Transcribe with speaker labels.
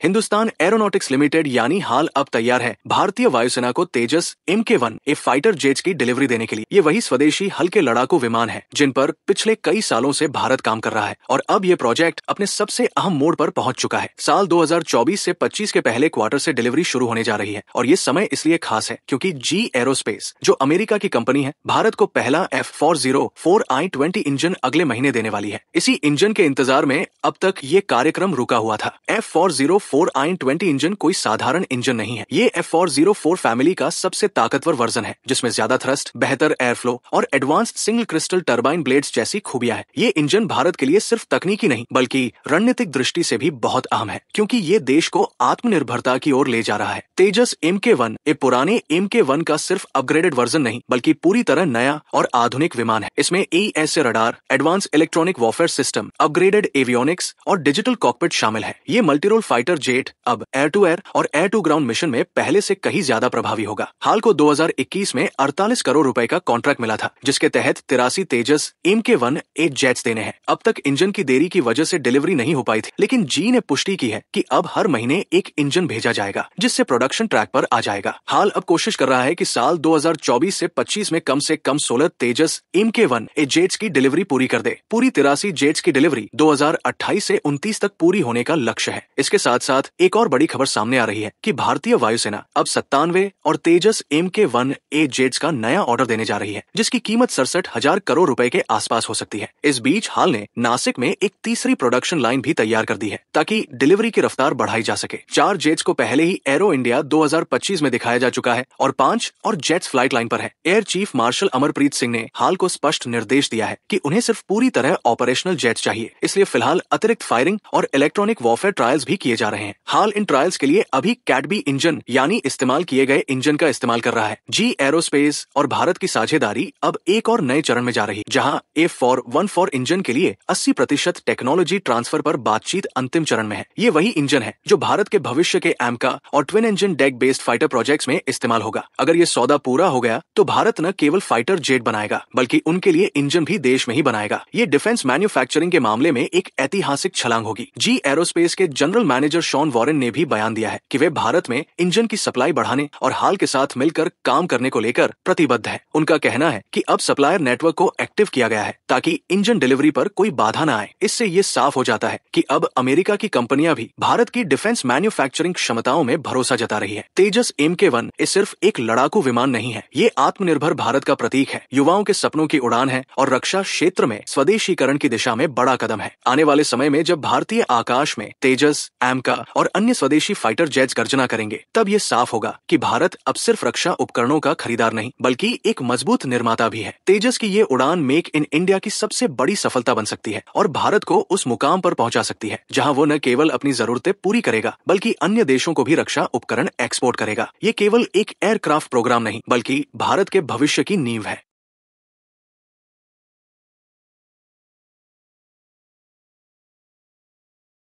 Speaker 1: Hindustan aeronautics limited यानी हाल अब तैयार है भारतीय वायुसेना को तेजस MK1 ए फाइटर जेट्स की डिलीवरी देने के लिए। ये वही स्वदेशी हल्के लड़ाकू विमान है जिन पर पिछले कई सालों से भारत काम कर रहा है और अब ये प्रोजेक्ट अपने सबसे अहम मोड़ पर पहुंच चुका है। साल 2024 से 25 के पहले क्वार्टर से डिलीवरी शुरू होने जा रही है और ये समय इसलिए खास है क्योंकि जी एरोस्पेस जो अमेरिका की कंपनी है भारत को पहला F404I-20 इंजन अगले महीने देने वाली है। इसी इंजन के इंतजार में अब तक ये कार्यक्रम रुका हुआ था। F404I-20 इंजन कोई साधारण इंजन नहीं है। ये F404 फैमिली का सबसे ताकतवर वर्जन है जिसमें ज्यादा थ्रस्ट, बेहतर एयर फ्लो और advanced single crystal turbine blades जैसी खूबियां हैं। ये इंजन भारत के लिए सिर्फ तकनीकी नहीं बल्कि रणनीतिक दृष्टि से भी बहुत अहम है क्योंकि ये देश को आत्मनिर्भरता की ओर ले जा रहा है। तेजस MK1 ए पुराने MK1 का सिर्फ अपग्रेडेड वर्जन नहीं बल्कि पूरी तरह नया और आधुनिक विमान है। इसमें AESA radar, advance electronic warfare system, upgraded avionics और डिजिटल कॉकपिट शामिल है। ये मल्टीरोल फाइटर जेट अब एयर टू एयर और एयर टू ग्राउंड मिशन में पहले से कहीं ज्यादा प्रभावी होगा। हाल को 2021 में 48 करोड़ रुपए का कॉन्ट्रैक्ट मिला था जिसके तहत 83 तेजस MK1 ए जेट्स देने हैं। अब तक इंजन की देरी की वजह से डिलीवरी नहीं हो पाई थी लेकिन जी ने पुष्टि की है कि अब हर महीने एक इंजन भेजा जाएगा जिससे प्रोडक्शन ट्रैक पर आ जाएगा। हाल अब कोशिश कर रहा है कि साल 2024 से 25 में कम से कम 16 तेजस MK1 ए जेट्स की डिलीवरी पूरी कर दे। पूरी 83 जेट्स की डिलीवरी 2028 से 29 तक पूरी होने का लक्ष्य है। इसके साथ साथ एक और बड़ी खबर सामने आ रही है कि भारतीय वायुसेना अब 97 और तेजस MK1 ए जेट्स का नया ऑर्डर देने जा रही है जिसकी कीमत 67,000 करोड़ रुपए के आसपास हो सकती है। इस बीच हाल ने नासिक में एक तीसरी प्रोडक्शन लाइन भी तैयार कर दी है ताकि डिलीवरी की रफ्तार बढ़ाई जा सके। 4 जेट्स को पहले ही एरो इंडिया 2025 में दिखाया जा चुका है और 5 और जेट्स फ्लाइट लाइन पर है। Air chief marshal Amarpreet Singh ने हाल को स्पष्ट निर्देश दिया है कि उन्हें सिर्फ पूरी तरह ऑपरेशनल जेट्स चाहिए, इसलिए फिलहाल अतिरिक्त फायरिंग और इलेक्ट्रॉनिक वॉरफेयर ट्रायल्स भी किए जा रहे हैं। हाल इन ट्रायल्स के लिए अभी कैट बी इंजन यानी इस्तेमाल किए गए इंजन का इस्तेमाल कर रहा है। जी एरोस्पेस और भारत की साझेदारी अब एक और नए चरण में जा रही है जहां A414 इंजन के लिए 80% टेक्नोलॉजी ट्रांसफर पर बातचीत अंतिम चरण में है। ये वही इंजन है जो भारत के भविष्य के AMCA और twin engine deck based fighter projects में इस्तेमाल होगा। अगर ये सौदा पूरा हो गया तो भारत न केवल फाइटर जेट बनाएगा बल्कि उनके लिए इंजन भी देश में ही बनाएगा। ये डिफेंस मैन्युफैक्चरिंग के मामले में एक ऐतिहासिक छलांग होगी। जी एरोस्पेस के जनरल मैनेजर शॉन वॉरेन ने भी बयान दिया है कि वे भारत में इंजन की सप्लाई बढ़ाने और हाल के साथ मिलकर काम करने को लेकर प्रतिबद्ध है। उनका कहना है कि अब सप्लायर नेटवर्क को एक्टिव किया गया है ताकि इंजन डिलीवरी पर कोई बाधा न आए। इससे ये साफ हो जाता है कि अब अमेरिका की कंपनियां भी भारत की डिफेंस मैन्युफैक्चरिंग क्षमताओं में भरोसा जता रही है। तेजस MK1 सिर्फ एक लड़ाकू विमान नहीं है, ये आत्मनिर्भर भारत का प्रतीक है, युवाओं के सपनों की उड़ान है और रक्षा क्षेत्र में स्वदेशीकरण की दिशा में बड़ा कदम है। आने वाले समय में जब भारतीय आकाश में तेजस, AMCA और अन्य स्वदेशी फाइटर जेट्स गर्जना करेंगे तब ये साफ होगा कि भारत अब सिर्फ रक्षा उपकरणों का खरीदार नहीं बल्कि एक मजबूत निर्माता भी है। तेजस की ये उड़ान मेक इन इंडिया की सबसे बड़ी सफलता बन सकती है और भारत को उस मुकाम पर पहुंचा सकती है जहां वो न केवल अपनी जरूरतें पूरी करेगा बल्कि अन्य देशों को भी रक्षा उपकरण एक्सपोर्ट करेगा। ये केवल एक एयरक्राफ्ट प्रोग्राम नहीं बल्कि भारत के भविष्य की नींव है।